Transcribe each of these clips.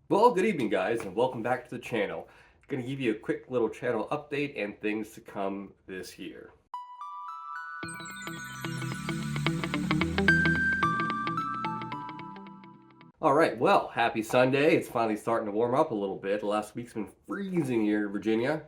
Well, good evening, guys, and welcome back to the channel. Going to give you a quick little channel update and things to come this year. All right, well, happy Sunday. It's finally starting to warm up a little bit. The last week's been freezing here in Virginia.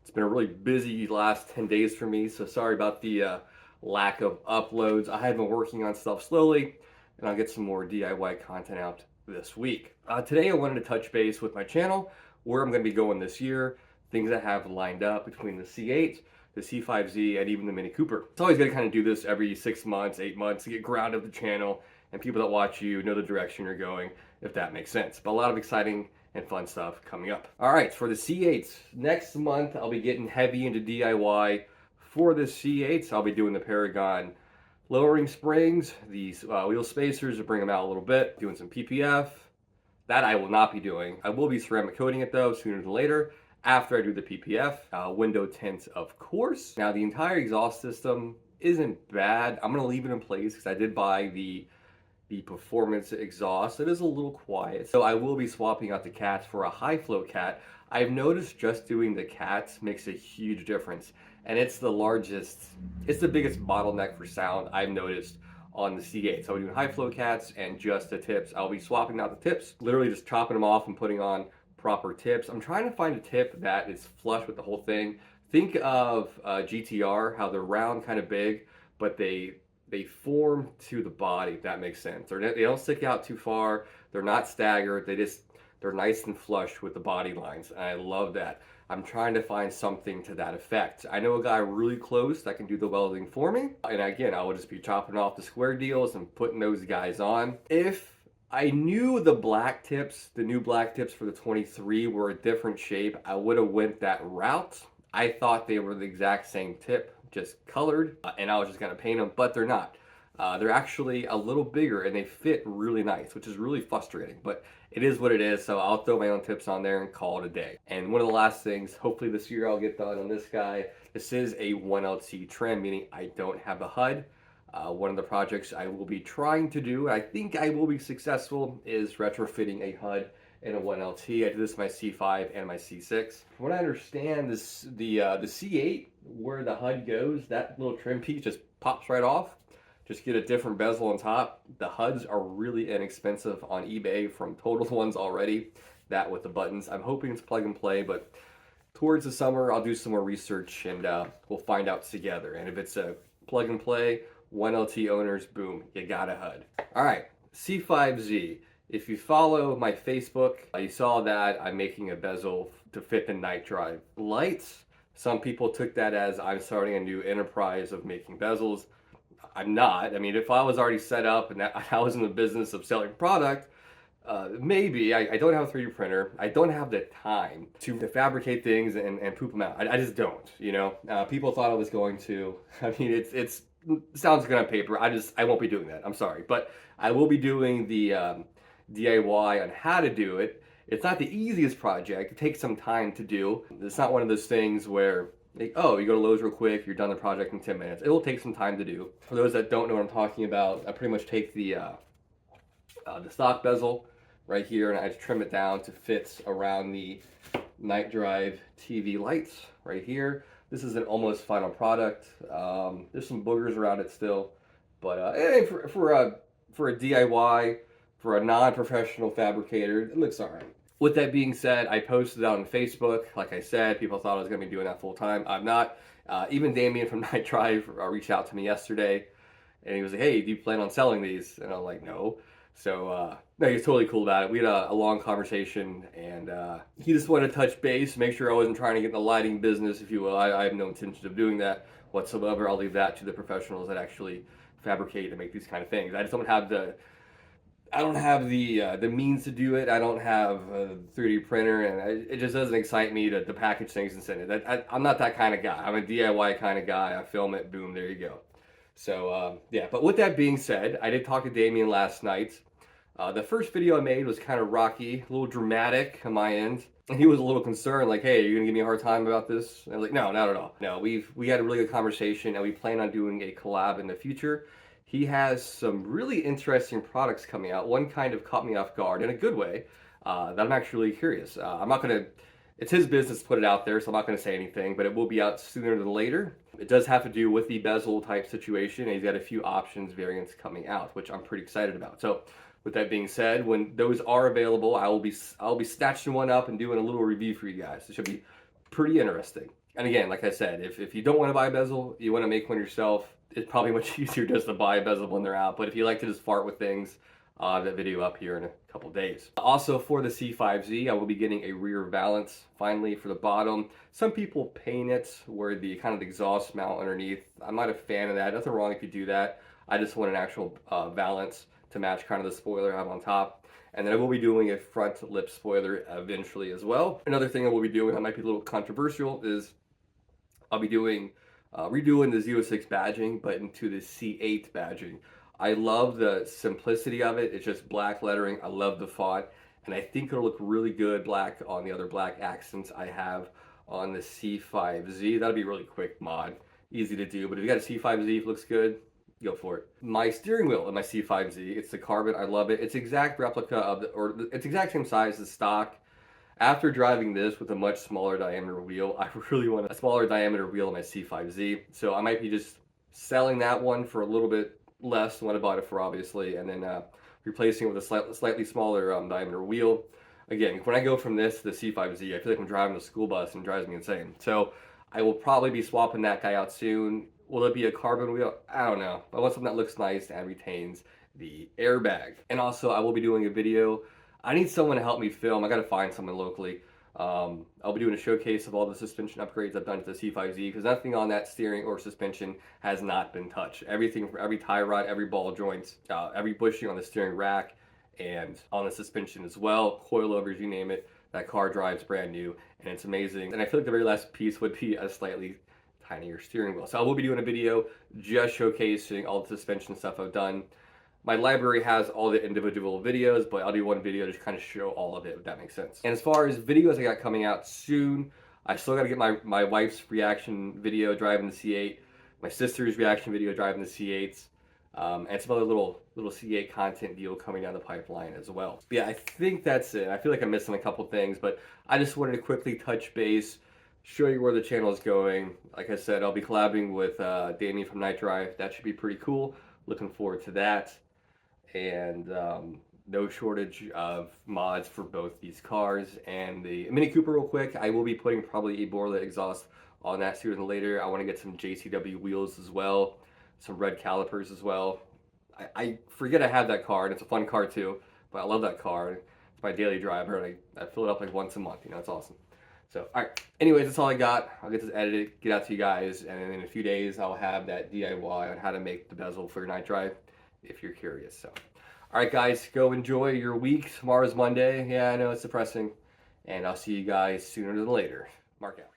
It's been a really busy last 10 days for me, so sorry about the lack of uploads. I have been working on stuff slowly, and I'll get some more DIY content out this week. Today I wanted to touch base with my channel, where I'm going to be going this year, things I have lined up between the C8, the C5Z, and even the Mini Cooper. It's always going to kind of do this every 6 months, 8 months to get grounded the channel, and people that watch you know the direction you're going, if that makes sense. But a lot of exciting and fun stuff coming up. All right, for the C8s, next month I'll be getting heavy into DIY. For the C8s, I'll be doing the Paragon lowering springs, these wheel spacers to bring them out a little bit, doing some PPF. That I will not be doing. I will be ceramic coating it though, sooner than later, after I do the PPF. Window tints, of course. Now the entire exhaust system isn't bad. I'm gonna leave it in place because I did buy the performance exhaust. It is a little quiet, so I will be swapping out the cats for a high flow cat. I've noticed just doing the cats makes a huge difference, and it's the biggest bottleneck for sound I've noticed on the C8. So I'm doing high flow cats and just the tips. I'll be swapping out the tips, literally just chopping them off and putting on proper tips. I'm trying to find a tip that is flush with the whole thing. Think of GTR, how they're round, kind of big, but they form to the body, if that makes sense. They don't stick out too far. They're not staggered. They're nice and flush with the body lines. And I love that. I'm trying to find something to that effect. I know a guy really close that can do the welding for me. And again, I will just be chopping off the square deals and putting those guys on. If I knew the black tips, the new black tips for the 23 were a different shape, I would have went that route. I thought they were the exact same tip, just colored, and I was just gonna paint them, but they're not. They're actually a little bigger and they fit really nice, which is really frustrating, but it is what it is. So I'll throw my own tips on there and call it a day. And one of the last things, hopefully this year I'll get done on this guy. This is a 1LT trim, meaning I don't have the HUD. One of the projects I will be trying to do, I think I will be successful, is retrofitting a HUD in a 1LT. I did this with my C5 and my C6. From what I understand, the C8, where the HUD goes, that little trim piece just pops right off. Just get a different bezel on top. The HUDs are really inexpensive on eBay from Total Ones already. That with the buttons. I'm hoping it's plug and play, but towards the summer, I'll do some more research and we'll find out together. And if it's a plug and play, 1LT owners, boom, you got a HUD. All right, C5Z. If you follow my Facebook, you saw that I'm making a bezel to fit the night drive lights. Some people took that as I'm starting a new enterprise of making bezels. I'm not. I mean, if I was already set up and I was in the business of selling product, maybe. I don't have a 3D printer. I don't have the time to fabricate things and poop them out. I just don't, you know. People thought I was going to. I mean, it sounds good on paper. I won't be doing that. I'm sorry. But I will be doing the DIY on how to do it. It's not the easiest project. It takes some time to do. It's not one of those things where, like, oh, you go to Lowe's real quick, you're done the project in 10 minutes. It will take some time to do. For those that don't know what I'm talking about, I pretty much take the stock bezel right here and I just trim it down to fit around the night drive TV lights right here. This is an almost final product. There's some boogers around it still, but hey, for a DIY, for a non-professional fabricator, it looks all right. With that being said, I posted it on Facebook. Like I said, people thought I was going to be doing that full time. I'm not. Even Damien from Night Drive reached out to me yesterday, and he was like, "Hey, do you plan on selling these?" And I'm like, "No." So no, he's totally cool about it. We had a long conversation, and he just wanted to touch base, make sure I wasn't trying to get in the lighting business, if you will. I have no intention of doing that whatsoever. I'll leave that to the professionals that actually fabricate and make these kind of things. I just don't have the means to do it. I don't have a 3D printer, and it just doesn't excite me to package things and send it. I'm not that kind of guy. I'm a DIY kind of guy. I film it, boom, there you go. So yeah, but with that being said, I did talk to Damien last night. The first video I made was kind of rocky, a little dramatic on my end. And he was a little concerned, like, "Hey, are you gonna give me a hard time about this?" And I was like, "No, not at all. No, we had a really good conversation, and we plan on doing a collab in the future." He has some really interesting products coming out. One kind of caught me off guard in a good way. that I'm actually curious. I'm not going to, it's his business to put it out there, so I'm not going to say anything, but it will be out sooner than later. It does have to do with the bezel type situation, and he's got a few options, variants coming out, which I'm pretty excited about. So with that being said, when those are available, I'll be snatching one up and doing a little review for you guys. It should be pretty interesting. And again, like I said, if you don't want to buy a bezel, you want to make one yourself, it's probably much easier just to buy a bezel when they're out. But if you like to just fart with things, that video up here in a couple days. Also for the C5Z, I will be getting a rear valance finally for the bottom. Some people paint it where the kind of the exhaust mount underneath. I'm not a fan of that. Nothing wrong if you do that. I just want an actual valance to match kind of the spoiler I have on top. And then I will be doing a front lip spoiler eventually as well. Another thing I will be doing that might be a little controversial is I'll be doing redoing the Z06 badging, but into the C8 badging. I love the simplicity of it. It's just black lettering. I love the font, and I think it'll look really good black on the other black accents I have on the C5Z. That'll be a really quick mod, easy to do. But if you got a C5Z, if it looks good, go for it. My steering wheel in my C5Z, it's the carbon. I love it. It's exact replica of it's exact same size as stock. After driving this with a much smaller diameter wheel, I really want a smaller diameter wheel in my C5Z. So I might be just selling that one for a little bit less than what I bought it for, obviously, and then replacing it with a slightly smaller diameter wheel. Again, when I go from this to the C5Z, I feel like I'm driving a school bus and it drives me insane. So I will probably be swapping that guy out soon. Will it be a carbon wheel? I don't know. I want something that looks nice and retains the airbag. And also, I will be doing a video. I need someone to help me film. I got to find someone locally. I'll be doing a showcase of all the suspension upgrades I've done to the C5Z because nothing on that steering or suspension has not been touched. Everything, every tie rod, every ball joint, every bushing on the steering rack and on the suspension as well, coilovers, you name it, that car drives brand new and it's amazing. And I feel like the very last piece would be a slightly tinier steering wheel. So I will be doing a video just showcasing all the suspension stuff I've done. My library has all the individual videos, but I'll do one video to kind of show all of it, if that makes sense. And as far as videos I got coming out soon, I still got to get my wife's reaction video driving the C8, my sister's reaction video driving the C8s, and some other little C8 content deal coming down the pipeline as well. But yeah, I think that's it. I feel like I'm missing a couple things, but I just wanted to quickly touch base, show you where the channel is going. Like I said, I'll be collabing with Damien from Night Drive. That should be pretty cool. Looking forward to that. And no shortage of mods for both these cars. And the Mini Cooper, real quick, I will be putting probably a Borla exhaust on that sooner than later. I want to get some JCW wheels as well, some red calipers as well. I forget I have that car, and it's a fun car too, but I love that car. It's my daily driver, and I fill it up like once a month. You know, it's awesome. So, all right. Anyways, that's all I got. I'll get this edited, get out to you guys, and then in a few days, I'll have that DIY on how to make the bezel for your Night Drive, if you're curious. So, all right, guys, go enjoy your week. Tomorrow's Monday. Yeah, I know it's depressing, and I'll see you guys sooner than later. Mark out.